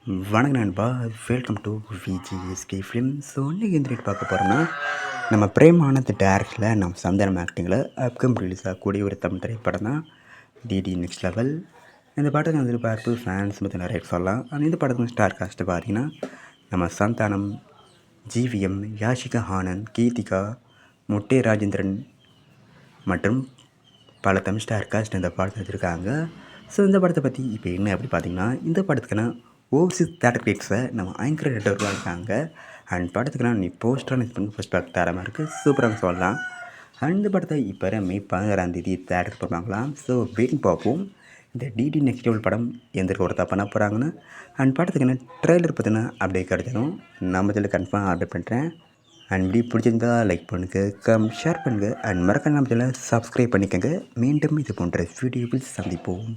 வணக்கம் நண்பா. Welcome to VGSK film. So இன்றைக்கி எந்த ரேட் பார்க்க போகிறோன்னா, நம்ம பிரேம் ஆனந்த் டேரக்டரில் நம்ம சந்தானம் ஆக்டிங்கில் அப்கம் ரிலீஸ் ஆகக்கூடிய ஒரு தமிழ் திரைப்படம் தான் டிடி நெக்ஸ்ட் லெவல். இந்த படத்துக்கு எதிர்பார்ப்பு ஃபேன்ஸ் பற்றி நிறைய சொல்லலாம். ஆனால் இந்த படத்துக்கு ஸ்டார் காஸ்ட்டு பார்த்தீங்கன்னா, நம்ம சந்தானம், ஜிவிஎம், யாஷிகா ஆனந்த், கீதிகா, முட்டை ராஜேந்திரன் மற்றும் பல தமிழ் ஸ்டார் காஸ்ட் இந்த படத்தை எடுத்திருக்காங்க. ஸோ இந்த படத்தை பற்றி இப்போ என்ன அப்படி பார்த்தீங்கன்னா, இந்த படத்துக்கான ஓவர்சீஸ் தேட்டர் கிரேட்ஸை நம்ம ஆங்கர் நெட்வொர்க்கில் இருக்காங்க. அண்ட் படத்துக்குலாம் நீ போஸ்டராக இது பண்ணி ஃபஸ்ட் பார்க்க தரமாக இருக்குது, சூப்பராக சொல்லலாம். அண்ட் இந்த படத்தை இப்போ மே 16 தேட்டர் போடுவாங்களாம். ஸோ வெயிட்டிங் பார்ப்போம் இந்த டிடி நெக்ஸ்ட் லெவல் படம் எந்த ஒருத்தா பண்ண போகிறாங்கன்னு. அண்ட் படத்துக்கு ட்ரெய்லர் பார்த்தீங்கன்னா அப்படியே கிடைக்கணும். நம்ம இதில் கன்ஃபார்ம் ஆர்டர் பண்ணுறேன். அண்ட் வீடியோ பிடிச்சிருந்தா லைக் பண்ணுங்கள், ஷேர் பண்ணுங்கள். அண்ட் மறக்காம நம்ம சேனலை சப்ஸ்கிரைப் பண்ணிக்கோங்க. மீண்டும் இது போன்ற வீடியோவில் சந்திப்போம்.